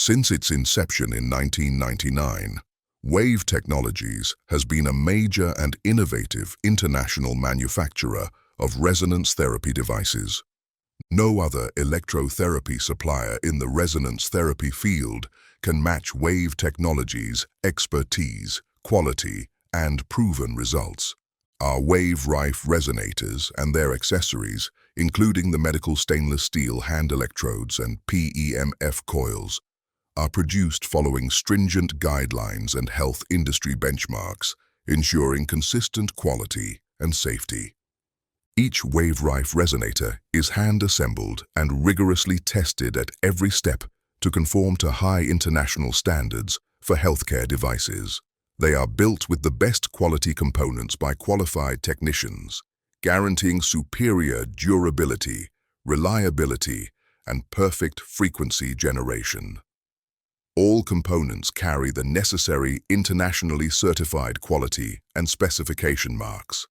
Since its inception in 1999, Wave Technologies has been a major and innovative international manufacturer of resonance therapy devices. No other electrotherapy supplier in the resonance therapy field can match Wave Technologies' expertise, quality, and proven results. Our Wave Rife resonators and their accessories, including the medical stainless steel hand electrodes and PEMF coils, are produced following stringent guidelines and health industry benchmarks, ensuring consistent quality and safety. Each Wave Rife resonator is hand-assembled and rigorously tested at every step to conform to high international standards for healthcare devices. They are built with the best quality components by qualified technicians, guaranteeing superior durability, reliability, and perfect frequency generation. All components carry the necessary internationally certified quality and specification marks.